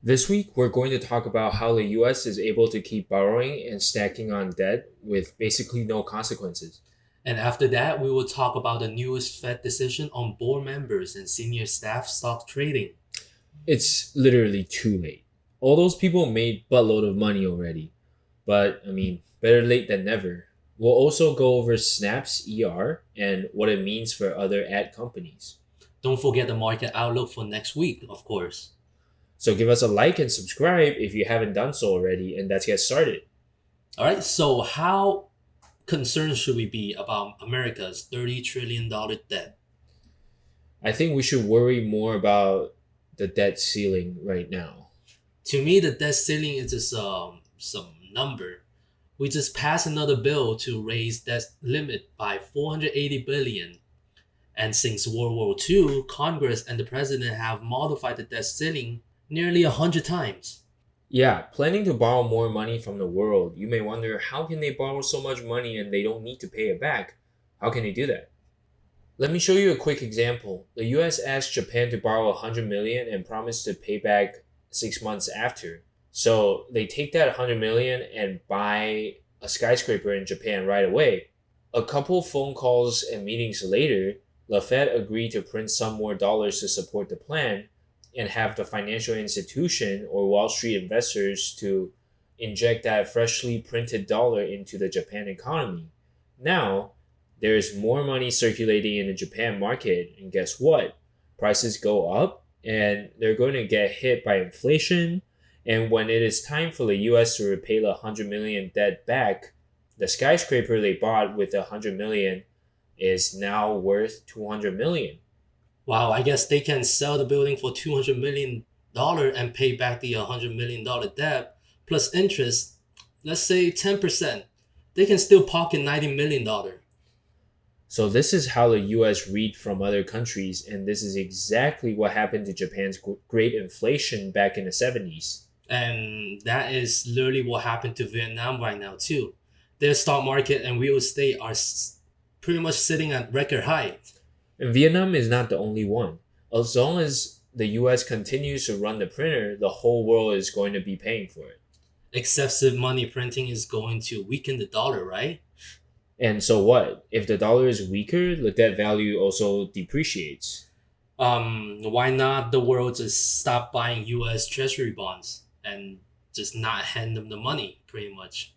This week, we're going to talk about how the US is able to keep borrowing and stacking on debt with basically no consequences. And after that, we will talk about the newest Fed decision on board members and senior staff stock trading. It's literally too late. All those people made buttload of money already. But, better late than never. We'll also go over Snap's ER and what it means for other ad companies. Don't forget the market outlook for next week, of course. So give us a like and subscribe if you haven't done so already, and let's get started. All right, so how concerned should we be about America's $30 trillion debt? I think we should worry more about the debt ceiling right now. To me, the debt ceiling is just some number. We just passed another bill to raise debt limit by 480 billion. And since World War II, Congress and the president have modified the debt ceiling nearly 100 times. Yeah, planning to borrow more money from the world, you may wonder how can they borrow so much money and they don't need to pay it back? How can they do that? Let me show you a quick example. The US asked Japan to borrow 100 million and promised to pay back 6 months after. So they take that 100 million and buy a skyscraper in Japan right away. A couple phone calls and meetings later, the Fed agreed to print some more dollars to support the plan and have the financial institution or Wall Street investors to inject that freshly printed dollar into the Japan economy. Now, there is more money circulating in the Japan market, and guess what? Prices go up and they're going to get hit by inflation. And when it is time for the US to repay the 100 million debt back, the skyscraper they bought with the 100 million is now worth 200 million. Wow, I guess they can sell the building for $200 million and pay back the $100 million debt plus interest, let's say 10%. They can still pocket $90 million. So this is how the US read from other countries, and this is exactly what happened to Japan's great inflation back in the 70s. And that is literally what happened to Vietnam right now, too. Their stock market and real estate are pretty much sitting at record high. And Vietnam is not the only one. As long as the US continues to run the printer, the whole world is going to be paying for it. Excessive money printing is going to weaken the dollar, right? And so what? If the dollar is weaker, the debt value also depreciates. Why not the world just stop buying US treasury bonds and just not hand them the money, pretty much?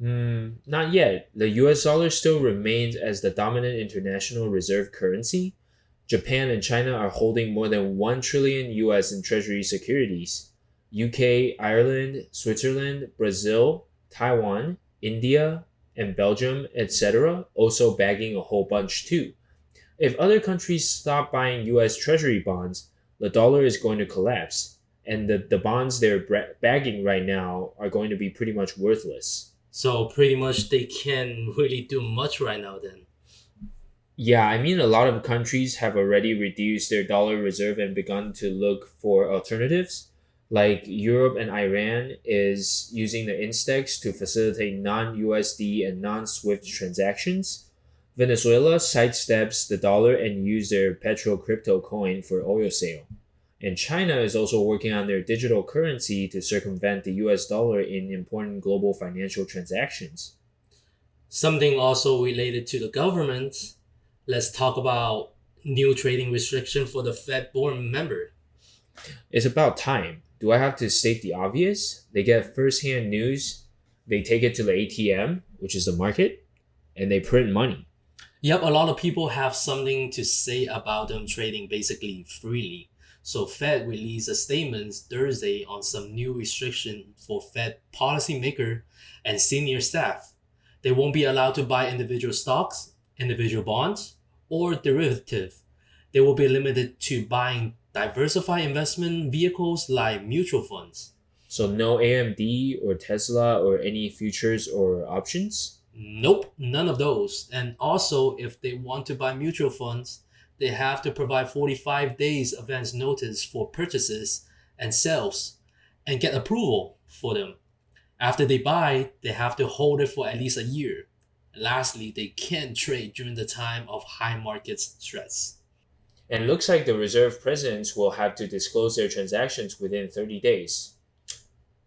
Not yet. The US dollar still remains as the dominant international reserve currency. Japan and China are holding more than 1 trillion US in treasury securities. UK, Ireland, Switzerland, Brazil, Taiwan, India, and Belgium, etc., also bagging a whole bunch too. If other countries stop buying US treasury bonds, the dollar is going to collapse, and the bonds they're bagging right now are going to be pretty much worthless. So pretty much they can't really do much right now then. Yeah, a lot of countries have already reduced their dollar reserve and begun to look for alternatives. Like Europe and Iran is using the Instex to facilitate non-USD and non-SWIFT transactions. Venezuela sidesteps the dollar and use their petro crypto coin for oil sale. And China is also working on their digital currency to circumvent the US dollar in important global financial transactions. Something also related to the government. Let's talk about new trading restriction for the Fed board member. It's about time. Do I have to state the obvious? They get first-hand news, they take it to the ATM, which is the market, and they print money. Yep, a lot of people have something to say about them trading basically freely. So Fed released a statement Thursday on some new restriction for Fed policymaker and senior staff. They won't be allowed to buy individual stocks, individual bonds, or derivative. They will be limited to buying diversified investment vehicles like mutual funds. So no AMD or Tesla or any futures or options? Nope, none of those. And also, if they want to buy mutual funds, they have to provide 45 days advance notice for purchases and sales and get approval for them. After they buy, they have to hold it for at least a year. Lastly, they can't trade during the time of high market stress. And it looks like the reserve presidents will have to disclose their transactions within 30 days.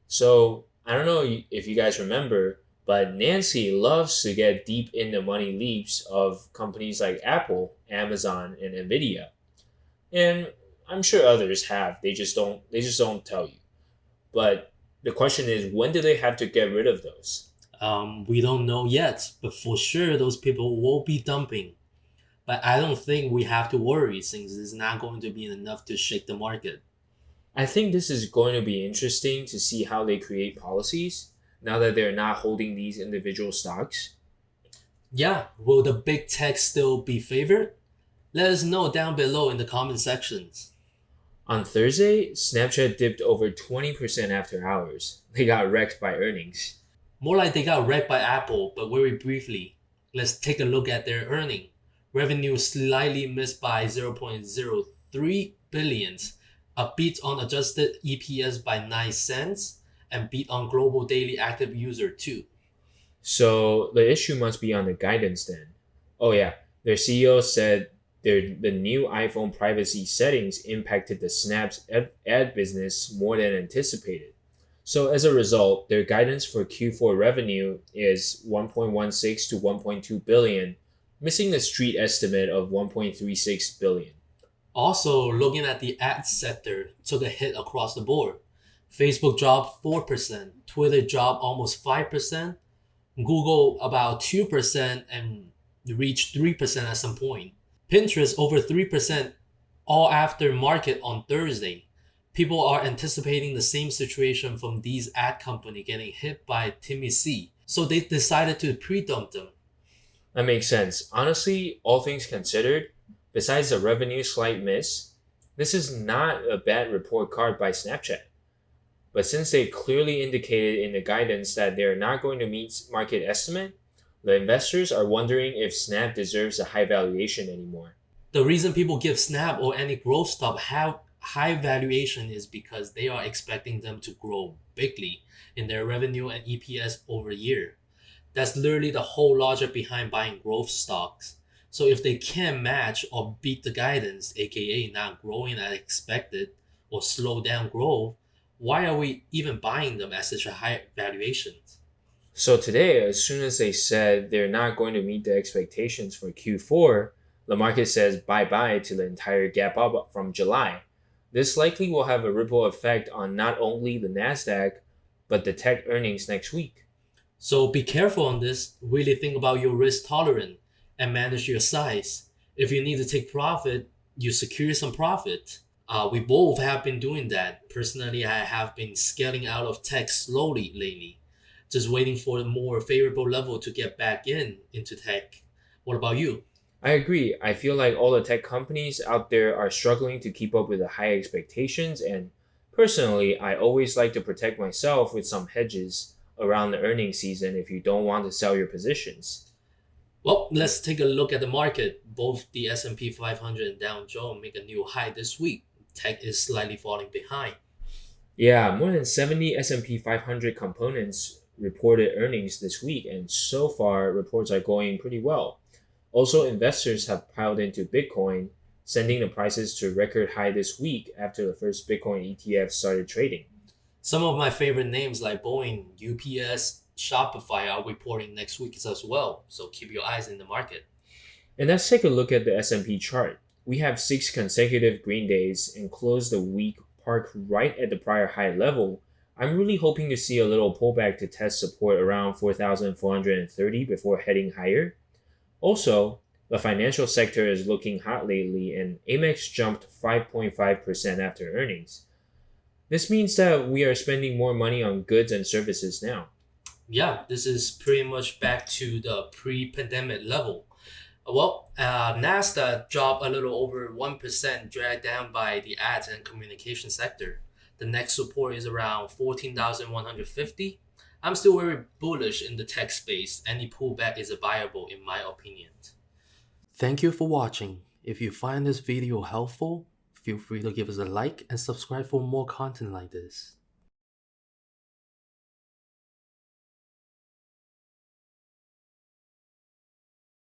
So I don't know if you guys remember, but Nancy loves to get deep in the money leaps of companies like Apple, Amazon, and Nvidia. And I'm sure others have. They just don't tell you. But the question is, when do they have to get rid of those? We don't know yet, but for sure those people will be dumping. But I don't think we have to worry since it's not going to be enough to shake the market. I think this is going to be interesting to see how they create policies now that they're not holding these individual stocks. Yeah, will the big tech still be favored? Let us know down below in the comment sections. On Thursday, Snapchat dipped over 20% after hours. They got wrecked by earnings. More like they got wrecked by Apple, but very briefly. Let's take a look at their earning. Revenue slightly missed by 0.03 billion, a beat on adjusted EPS by 9 cents, and beat on global daily active user too. So the issue must be on the guidance then. Oh yeah, their CEO said the new iPhone privacy settings impacted the Snap's ad business more than anticipated. So as a result, their guidance for Q4 revenue is 1.16 to 1.2 billion, missing the street estimate of 1.36 billion. Also, looking at the ad sector, took a hit across the board. Facebook dropped 4%, Twitter dropped almost 5%, Google about 2%, and reached 3% at some point. Pinterest over 3%, all after market on Thursday. People are anticipating the same situation from these ad company getting hit by Timmy C. So they decided to pre-dump them. That makes sense. Honestly, all things considered, besides the revenue slight miss, this is not a bad report card by Snapchat. But since they clearly indicated in the guidance that they're not going to meet market estimate, the investors are wondering if Snap deserves a high valuation anymore. The reason people give Snap or any growth stock have high valuation is because they are expecting them to grow bigly in their revenue and EPS over a year. That's literally the whole logic behind buying growth stocks. So if they can't match or beat the guidance, aka not growing as expected or slow down growth, why are we even buying them at such a high valuation? So today, as soon as they said they're not going to meet the expectations for Q4, the market says bye bye to the entire gap up from July. This likely will have a ripple effect on not only the NASDAQ, but the tech earnings next week. So be careful on this. Really think about your risk tolerance and manage your size. If you need to take profit, you secure some profit. We both have been doing that. Personally, I have been scaling out of tech slowly lately, just waiting for a more favorable level to get back into tech. What about you? I agree. I feel like all the tech companies out there are struggling to keep up with the high expectations, and personally, I always like to protect myself with some hedges around the earnings season if you don't want to sell your positions. Well, let's take a look at the market. Both the S&P 500 and Dow Jones make a new high this week. Tech is slightly falling behind. Yeah, more than 70 S&P 500 components reported earnings this week, and so far reports are going pretty well. Also, investors have piled into Bitcoin, sending the prices to a record high this week after the first Bitcoin ETF started trading. Some of my favorite names like Boeing, UPS, Shopify are reporting next week as well. So keep your eyes in the market. And let's take a look at the S&P chart. We have 6 consecutive green days and closed the week parked right at the prior high level. I'm really hoping to see a little pullback to test support around 4,430 before heading higher. Also, the financial sector is looking hot lately, and Amex jumped 5.5% after earnings. This means that we are spending more money on goods and services now. Yeah, this is pretty much back to the pre-pandemic level. Nasdaq dropped a little over 1%, dragged down by the ads and communication sector. The next support is around 14,150. I'm still very bullish in the tech space. Any pullback is viable in my opinion. Thank you for watching. If you find this video helpful, feel free to give us a like and subscribe for more content like this.